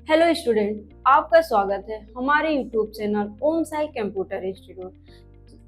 Hello student, आपका स्वागत है हमारे YouTube channel Om Sai computer institute.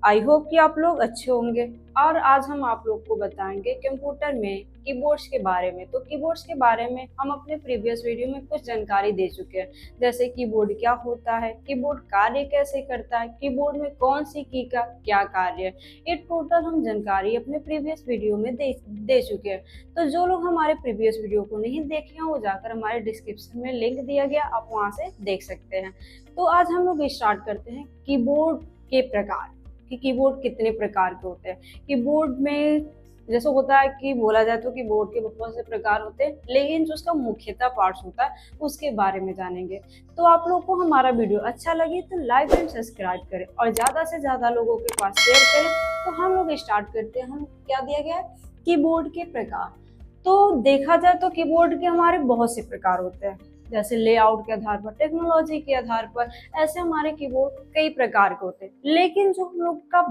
I hope कि आप लोग अच्छे होंगे। और आज हम आप लोग को बताएंगे कंप्यूटर में कीबोर्ड्स के बारे में। तो कीबोर्ड्स के बारे में हम अपने प्रीवियस वीडियो में कुछ जानकारी दे चुके हैं, जैसे कीबोर्ड क्या होता है, कीबोर्ड कार्य कैसे करता है, कीबोर्ड में कौन सी की का क्या कार्य है। ये टोटल हम जानकारी अपने प्रीवियस वीडियो में दे चुके हैं। तो जो लोग हमारे प्रीवियस वीडियो को नहीं देखे हैं वो जाकर हमारे डिस्क्रिप्शन में लिंक दिया गया, आप वहां से देख सकते हैं। तो आज हम लोग स्टार्ट करते हैं कीबोर्ड के प्रकार कि कीबोर्ड कितने प्रकार के होते हैं। कीबोर्ड में जैसे होता है कि बोला जाए तो कीबोर्ड के बहुत से प्रकार होते हैं, लेकिन जो उसका मुख्यतः पार्ट्स होता है उसके बारे में जानेंगे। तो आप लोग को हमारा वीडियो अच्छा लगे तो लाइक एंड सब्सक्राइब करें और ज्यादा से ज्यादा लोगों के पास शेयर करें। तो हम लोग स्टार्ट करते हैं। हम क्या दिया गया है, कीबोर्ड के प्रकार। तो देखा जाए तो कीबोर्ड के हमारे बहुत से प्रकार होते हैं, जैसे लेआउट के आधार पर, टेक्नोलॉजी के आधार पर, ऐसे हमारे कीबोर्ड कई प्रकार के होते हैं। लेकिन जो हम लोग का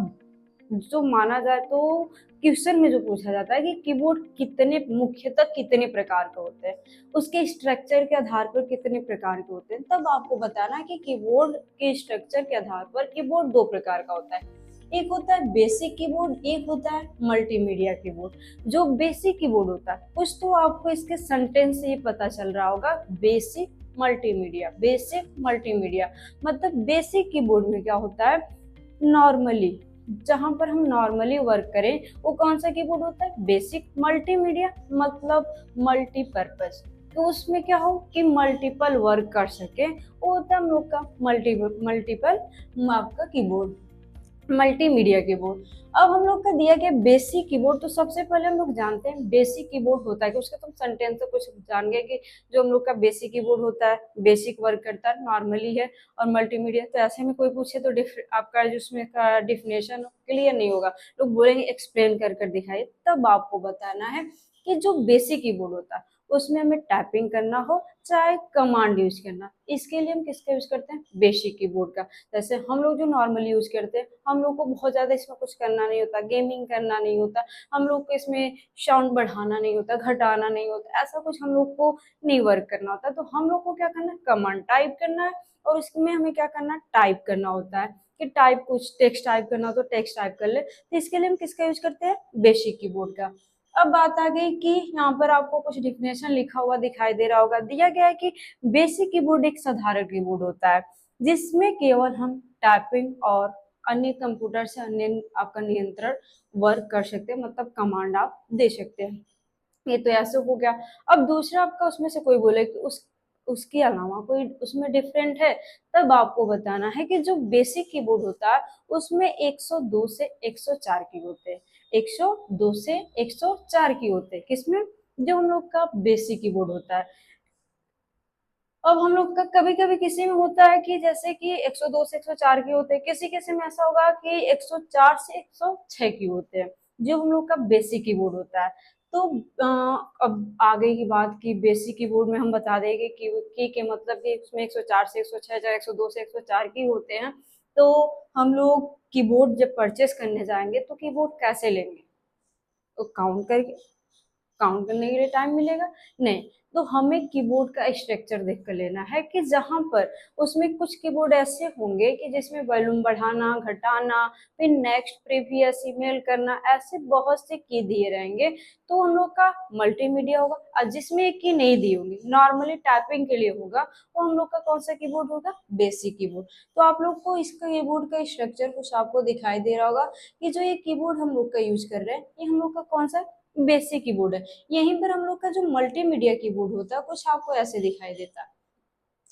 जो माना जाए तो क्वेश्चन में जो पूछा जाता है कि कीबोर्ड कितने मुख्यतः कितने प्रकार के होते हैं, उसके स्ट्रक्चर के आधार पर कितने प्रकार के होते हैं, तब आपको बताना है कि कीबोर्ड के स्ट्रक्चर के आधार पर कीबोर्ड दो प्रकार का होता है। एक होता है बेसिक कीबोर्ड, एक होता है मल्टीमीडिया कीबोर्ड। जो बेसिक कीबोर्ड होता है कुछ तो आपको इसके सेंटेंस से ही पता चल रहा होगा, बेसिक मल्टीमीडिया। बेसिक मल्टीमीडिया मतलब बेसिक कीबोर्ड में क्या होता है, नॉर्मली जहां पर हम नॉर्मली वर्क करें वो कौन सा कीबोर्ड होता है, बेसिक। मल्टीमीडिया मतलब मल्टीपर्पज, तो उसमें क्या हो कि मल्टीपल वर्क कर सके, वो होता है हम लोग का मल्टीपल आपका कीबोर्ड, मल्टीमीडिया कीबोर्ड। अब हम लोग का दिया गया बेसिक कीबोर्ड। तो सबसे पहले हम लोग जानते हैं बेसिक कीबोर्ड होता है कि उसका तुम सेंटेंस से कुछ जान गए कि जो हम लोग का बेसिक कीबोर्ड होता है बेसिक वर्क करता है, नॉर्मली है और मल्टीमीडिया। तो ऐसे में कोई पूछे तो आपका जो उसमें का डिफिनेशन क्लियर नहीं होगा, लोग बोलेंगे एक्सप्लेन कर कर दिखाइए। तब आपको बताना है कि जो बेसिक कीबोर्ड होता है उसमें हमें टाइपिंग करना हो चाहे कमांड यूज करना, इसके लिए हम किसका यूज करते हैं, बेसिक कीबोर्ड का। जैसे हम लोग जो नॉर्मली यूज करते हैं, हम लोग को बहुत ज्यादा इसमें कुछ करना नहीं होता, गेमिंग करना नहीं होता, हम लोग को इसमें साउंड बढ़ाना नहीं होता, घटाना नहीं होता, ऐसा कुछ हम लोग को नहीं वर्क करना होता। तो हम लोग को क्या करना है, कमांड टाइप करना है और उसमें हमें क्या करना है, टाइप करना होता है कि टाइप कुछ टेक्स्ट टाइप करना हो तो टेक्स्ट टाइप कर ले। तो इसके लिए हम किसका यूज करते हैं, बेसिक कीबोर्ड का। अब बात आ गई कि यहाँ पर आपको कुछ डिफिनेशन लिखा हुआ दिखाई दे रहा होगा, दिया गया है कि बेसिक कीबोर्ड एक साधारण कीबोर्ड होता है जिसमें केवल हम टाइपिंग और अन्य कंप्यूटर से अन्य आपका नियंत्रण वर्क कर सकते हैं, मतलब कमांड आप दे सकते हैं। ये तो ऐसे हो गया। अब दूसरा आपका उसमें से कोई बोले कि उसके अलावा कोई उसमें डिफरेंट है, तब आपको बताना है कि जो बेसिक कीबोर्ड होता है उसमें 102 से 104 की होते हैं। 102 से 104 की होते हैं किसमें, जो हम लोग का बेसिक कीबोर्ड होता है। अब हम लोग का कभी कभी किसी में होता है कि जैसे कि 102 से 104 की होते हैं, किसी किसी में ऐसा होगा कि 104 से 106 की होते हैं, जो हम लोग का बेसिक कीबोर्ड होता है। तो अब आगे की बात की बेसिक कीबोर्ड में हम बता देंगे कि के मतलब कि इसमें 104 से 106 या 102 से 104 की होते हैं। तो हम लोग कीबोर्ड जब परचेस करने जाएंगे तो कीबोर्ड कैसे लेंगे, तो काउंट करने के लिए टाइम मिलेगा नहीं। तो हमें कीबोर्ड का स्ट्रक्चर देख कर लेना है कि जहां पर उसमें कुछ कीबोर्ड ऐसे होंगे कि जिसमें वॉल्यूम बढ़ाना घटाना, फिर नेक्स्ट प्रीवियस ईमेल करना, ऐसे बहुत से की दिए रहेंगे। तो उन लोग का मल्टीमीडिया होगा। और जिसमें एक की नहीं दी होगी, नॉर्मली टाइपिंग के लिए होगा, वो हम लोग का कौन सा कीबोर्ड होगा, बेसिक कीबोर्ड। तो आप लोग को इसका कीबोर्ड का स्ट्रक्चर कुछ आपको दिखाई दे रहा होगा कि जो ये कीबोर्ड हम लोग का यूज कर रहे हैं ये हम लोग का कौन सा बेसिक कीबोर्ड है। यहीं पर हम लोग का जो मल्टीमीडिया कीबोर्ड होता है कुछ आपको ऐसे दिखाई देता है,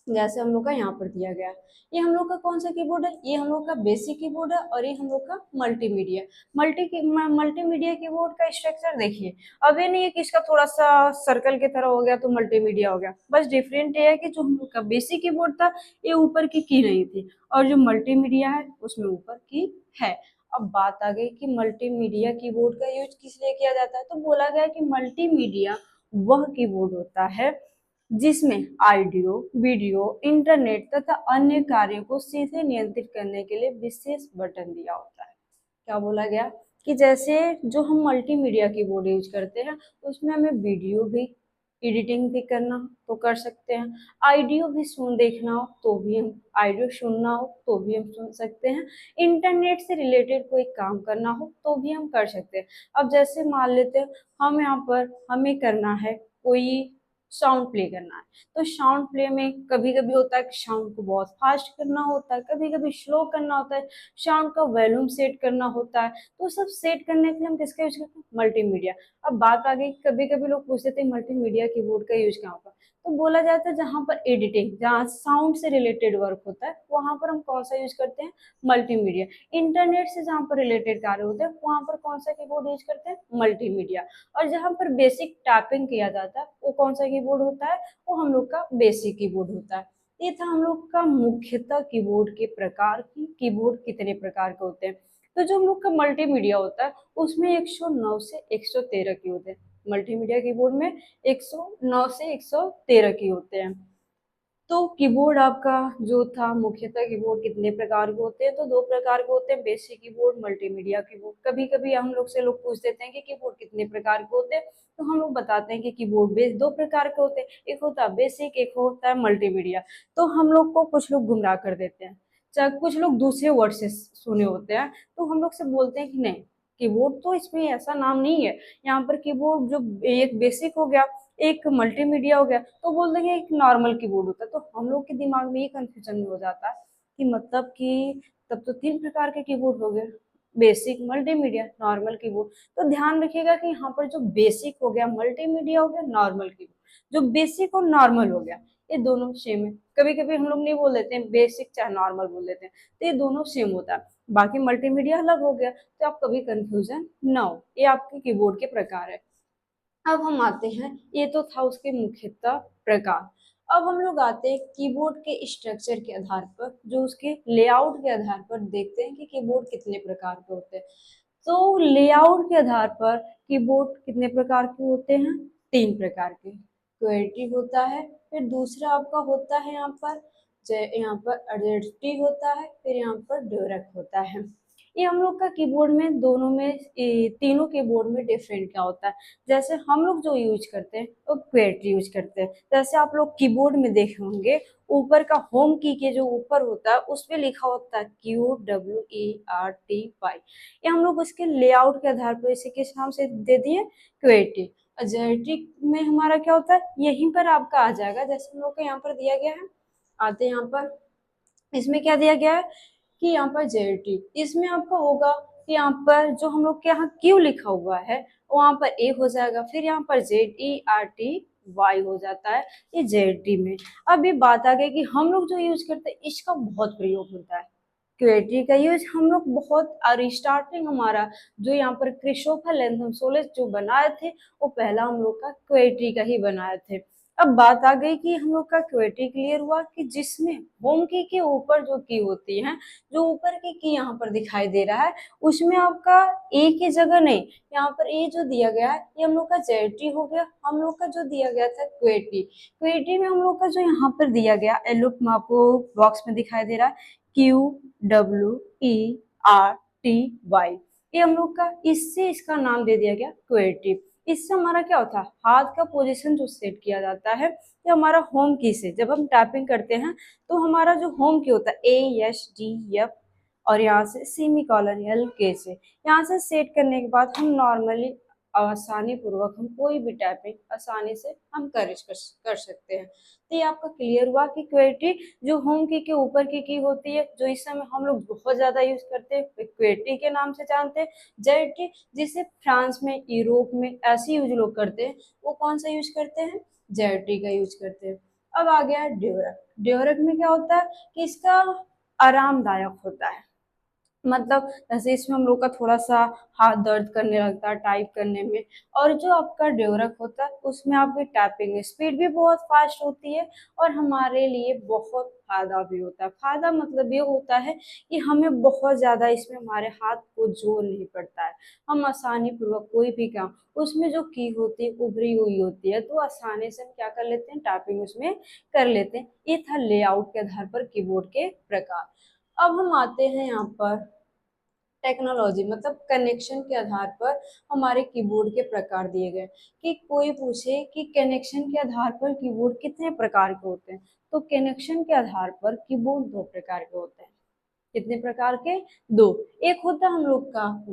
जैसे हम लोग का यहाँ पर दिया गया है। ये हम लोग का कौन सा कीबोर्ड है, ये हम लोग का बेसिक कीबोर्ड है और ये हम लोग का मल्टीमीडिया। मल्टीमीडिया कीबोर्ड का स्ट्रक्चर देखिए, अब ये नहीं है कि इसका थोड़ा सा सर्कल की तरह हो गया तो मल्टीमीडिया हो गया, बस डिफरेंट ये है कि जो हम लोग का बेसिक कीबोर्ड था ये ऊपर की नहीं थी और जो मल्टीमीडिया है उसमें ऊपर की है। अब बात आ गई कि मल्टीमीडिया कीबोर्ड का यूज किस लिए किया जाता है, तो बोला गया कि मल्टीमीडिया वह कीबोर्ड होता है जिसमें ऑडियो, वीडियो, इंटरनेट तथा अन्य कार्यों को सीधे नियंत्रित करने के लिए विशेष बटन दिया होता है। क्या बोला गया कि जैसे जो हम मल्टीमीडिया कीबोर्ड यूज करते हैं उसमें हमें वीडियो भी एडिटिंग भी करना हो तो कर सकते हैं, ऑडियो भी सुन देखना हो तो भी हम, ऑडियो सुनना हो तो भी हम सुन सकते हैं, इंटरनेट से रिलेटेड कोई काम करना हो तो भी हम कर सकते हैं। अब जैसे मान लेते हैं हम यहाँ पर हमें करना है कोई साउंड प्ले करना है, तो साउंड प्ले में कभी कभी होता है कि साउंड को बहुत फास्ट करना होता है, कभी कभी स्लो करना होता है, साउंड का वॉल्यूम सेट करना होता है, तो सब सेट करने के लिए हम किसका यूज करते हैं, मल्टीमीडिया। अब बात आ गई, कभी कभी लोग पूछते थे मल्टीमीडिया कीबोर्ड का यूज कहाँ पर, तो बोला जाता है जहाँ पर एडिटिंग, जहाँ साउंड से रिलेटेड वर्क होता है वहां पर हम कौन सा यूज करते हैं, मल्टीमीडिया। इंटरनेट से जहाँ पर रिलेटेड कार्य होते हैं वहां पर कौन सा कीबोर्ड यूज करते हैं, मल्टीमीडिया। और जहाँ पर बेसिक टाइपिंग किया जाता है वो कौन सा कीबोर्ड होता है, वो हम लोग का बेसिक कीबोर्ड होता है। ये था हम लोग का मुख्यतः कीबोर्ड के प्रकार की, कीबोर्ड कितने प्रकार के होते हैं। तो जो हम लोग का मल्टीमीडिया होता है उसमें 109 से 113 की होते हैं, मल्टीमीडिया कीबोर्ड में 109 से 113 की होते हैं। तो कीबोर्ड आपका जो था मुख्यतः कीबोर्ड कितने प्रकार के होते हैं, तो दो प्रकार के होते हैं, बेसिक कीबोर्ड, मल्टीमीडिया कीबोर्ड। कभी कभी हम लोग से लोग पूछ देते हैं कि कीबोर्ड कितने प्रकार के होते हैं, तो हम लोग बताते हैं कि कीबोर्ड बेस दो प्रकार के होते हैं, एक होता है बेसिक, एक होता है मल्टीमीडिया। तो हम लोग को कुछ लोग गुमराह कर देते हैं, चाहे कुछ लोग दूसरे वर्ड से सुने होते हैं, तो हम लोग से बोलते हैं कि नहीं, कीबोर्ड तो इसमें ऐसा नाम नहीं है, यहाँ पर कीबोर्ड जो एक बेसिक हो गया, एक मल्टीमीडिया हो गया, तो बोल देंगे एक नॉर्मल कीबोर्ड होता है। तो हम लोग के दिमाग में ये कंफ्यूजन हो जाता है कि मतलब कि तब तो तीन प्रकार के कीबोर्ड हो गए, बेसिक, मल्टीमीडिया, नॉर्मल कीबोर्ड। तो ध्यान रखिएगा कि यहाँ पर जो बेसिक हो गया, मल्टीमीडिया हो गया, नॉर्मल कीबोर्ड, जो बेसिक और नॉर्मल हो गया ये दोनों सेम है। कभी कभी हम लोग नहीं बोल देते हैं बेसिक चाहे नॉर्मल बोल देते हैं, तो ये दोनों सेम होता है। बाकी मल्टीमीडिया अलग हो गया, तो आप कभी कंफ्यूजन ना हो, ये आपके कीबोर्ड के प्रकार है। अब हम आते हैं, ये तो था उसके मुख्यतः प्रकार। अब हम लोग आते हैं कीबोर्ड के स्ट्रक्चर के आधार पर, जो उसके लेआउट के आधार पर देखते हैं कि कीबोर्ड कितने प्रकार के होते हैं। तो लेआउट के आधार पर कीबोर्ड कितने प्रकार के होते हैं, तीन प्रकार के। क्वेटी होता है, फिर दूसरा आपका होता है यहाँ पर एडजस्टिव होता है, फिर यहाँ पर ड्यूरेक्ट होता है। ये हम लोग का कीबोर्ड में दोनों में तीनों कीबोर्ड में डिफरेंट क्या होता है। जैसे हम लोग जो यूज करते हैं वो क्वेटी यूज करते हैं। जैसे आप लोग कीबोर्ड में देखे होंगे ऊपर का होम की के जो ऊपर होता है उसमें लिखा होता है QWERTY। ये हम लोग उसके लेआउट के आधार पर इसे किस नाम से दे दिए, क्वेटी। जेनेटिक में हमारा क्या होता है, यहीं पर आपका आ जाएगा, जैसे हम लोग को यहाँ पर दिया गया है। आते हैं यहाँ पर, इसमें क्या दिया गया है कि यहाँ पर जेटी, इसमें आपका होगा कि यहाँ पर जो हम लोग के यहाँ क्यू लिखा हुआ है वहां पर ए हो जाएगा, फिर यहाँ पर ZERTY हो जाता है, ये जेटी में। अब ये बात आ गई कि हम लोग जो यूज करते हैं इसका बहुत प्रयोग होता है, क्वेटी का यूज हम लोग बहुत, और स्टार्टिंग हमारा जो यहाँ पर क्रिस्टोफर लैंथम सोलेस जो बनाए थे वो पहला हम लोग का क्वेटी का ही बनाए थे। अब बात आ गई कि हम लोग का क्वेटी क्लियर हुआ कि जिसमें होम की के ऊपर जो की होती है, जो ऊपर की यहाँ पर दिखाई दे रहा है उसमें आपका ए की जगह नहीं, यहाँ पर ए जो दिया गया है ये हम लोग का जेटी हो गया, हम लोग का जो दिया गया था क्वेटी। क्वेटी में हम लोग का जो यहाँ पर दिया गया एलो में आपको बॉक्स में दिखाई दे रहा है QWERTY, ये हम लोग का, इससे इसका नाम दे दिया गया क्वेटी। इससे हमारा क्या होता है, हाथ का पोजीशन जो सेट किया जाता है ये हमारा होम की से जब हम टैपिंग करते हैं तो हमारा जो होम की होता है ASDF, और यहाँ से सेमी कॉलन L K से, यहाँ से सेट करने के बाद हम नॉर्मली आसानी पूर्वक हम कोई भी टाइपिंग आसानी से हम कर सकते हैं। तो ये आपका क्लियर हुआ कि क्वेटी जो होम की के ऊपर की होती है, जो इस समय हम लोग बहुत ज्यादा यूज करते हैं क्वेटी के नाम से जानते हैं। जेटी जिसे फ्रांस में, यूरोप में ऐसे यूज लोग करते हैं, वो कौन सा यूज करते हैं, जेटी का यूज करते हैं। अब आ गया ड्यूरक। ड्यूरक में क्या होता है कि इसका आरामदायक होता है, मतलब जैसे इसमें हम लोग का थोड़ा सा हाथ दर्द करने लगता है टाइप करने में, और जो आपका ड्यूरक होता है उसमें आपकी टाइपिंग स्पीड भी बहुत फास्ट होती है और हमारे लिए बहुत फायदा भी होता है। फायदा मतलब ये होता है कि हमें बहुत ज्यादा इसमें हमारे हाथ को जोर नहीं पड़ता है, हम आसानी पूर्वक कोई भी काम, उसमें जो की होती है उभरी हुई होती है तो आसानी से हम क्या कर लेते हैं, टाइपिंग उसमें कर लेते हैं। ये था लेआउट के आधार पर कीबोर्ड के प्रकार। अब हम आते हैं यहाँ पर टेक्नोलॉजी मतलब कनेक्शन के आधार पर हमारे कीबोर्ड के प्रकार दिए गए। कि कोई पूछे कि कनेक्शन के आधार पर कीबोर्ड कितने प्रकार के होते हैं, तो कनेक्शन के आधार पर कीबोर्ड दो प्रकार के होते हैं। कितने प्रकार के? दो। एक होता है हम लोग का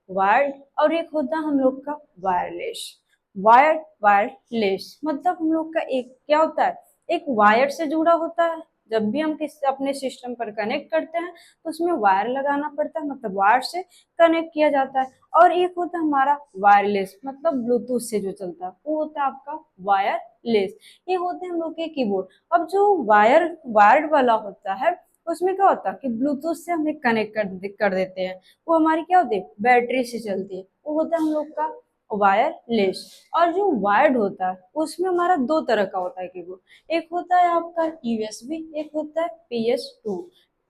वायर्ड, और एक होता है हम लोग का वायरलेस। वायरलेस मतलब हम लोग का एक क्या होता है, एक वायर से जुड़ा होता है। जब भी हम किसी अपने सिस्टम पर कनेक्ट करते हैं तो उसमें वायर लगाना पड़ता है, मतलब वायर से कनेक्ट किया जाता है। और एक होता है हमारा वायरलेस मतलब ब्लूटूथ से जो चलता है, वो होता है आपका वायरलेस। ये होते हैं हम लोग के कीबोर्ड। अब जो वायर्ड वाला होता है उसमें क्या होता है कि ब्लूटूथ से हमें कनेक्ट कर देते हैं। वो हमारी क्या होती है, बैटरी से चलती है। वो होता है हम लोग का वायरलेस। और जो वायर्ड होता है उसमें हमारा दो तरह का होता है कीबोर्ड। एक होता है आपका यूएसबी, एक होता है PS2।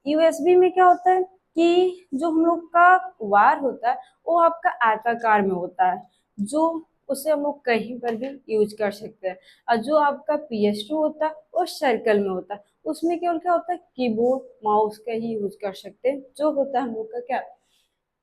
यूएसबी में क्या होता है कि जो हम लोग का वायर होता है वो आपका आयताकार में होता है, जो उसे हम लोग कहीं पर भी यूज कर सकते हैं। और जो आपका PS2 होता है वो सर्कल में होता है। उसमें केवल क्या होता है, कीबोर्ड माउस का ही यूज कर सकते हैं। जो होता है हम लोग का क्या,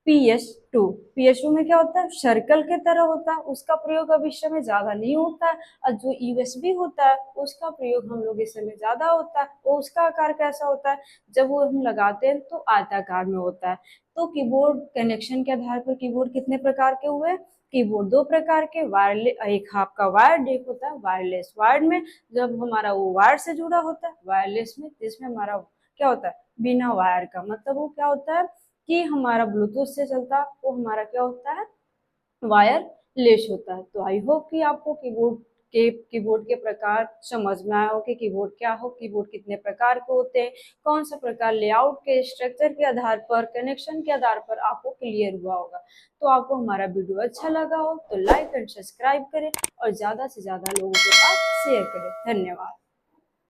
PS2 में क्या होता है, सर्कल के तरह होता है। उसका प्रयोग अब इस समय ज्यादा नहीं होता है। और जो यूएसबी होता है उसका प्रयोग हम लोग इस समय ज्यादा होता है। वो उसका आकार कैसा होता है, जब वो हम लगाते हैं तो आयताकार में होता है। तो कीबोर्ड कनेक्शन के आधार पर कीबोर्ड कितने प्रकार के हुए, कीबोर्ड दो प्रकार के, वायरलेस, एक आपका वायर्ड, एक होता है वायरलेस। वायर्ड में जब हमारा वो वायर से जुड़ा होता है, वायरलेस में जिसमें हमारा क्या होता है, बिना वायर का, मतलब वो क्या होता है कि हमारा ब्लूटूथ से चलता, वो हमारा क्या होता है, वायरलेस होता है। तो आई होप कि आपको कीबोर्ड के प्रकार समझ में आया हो कि कीबोर्ड क्या हो, कीबोर्ड कितने प्रकार के होते हैं, कौन सा प्रकार लेआउट के स्ट्रक्चर के आधार पर, कनेक्शन के आधार पर आपको क्लियर हुआ होगा। तो आपको हमारा वीडियो अच्छा लगा हो तो लाइक एंड सब्सक्राइब करें और ज्यादा से ज्यादा लोगों के पास शेयर करें। धन्यवाद।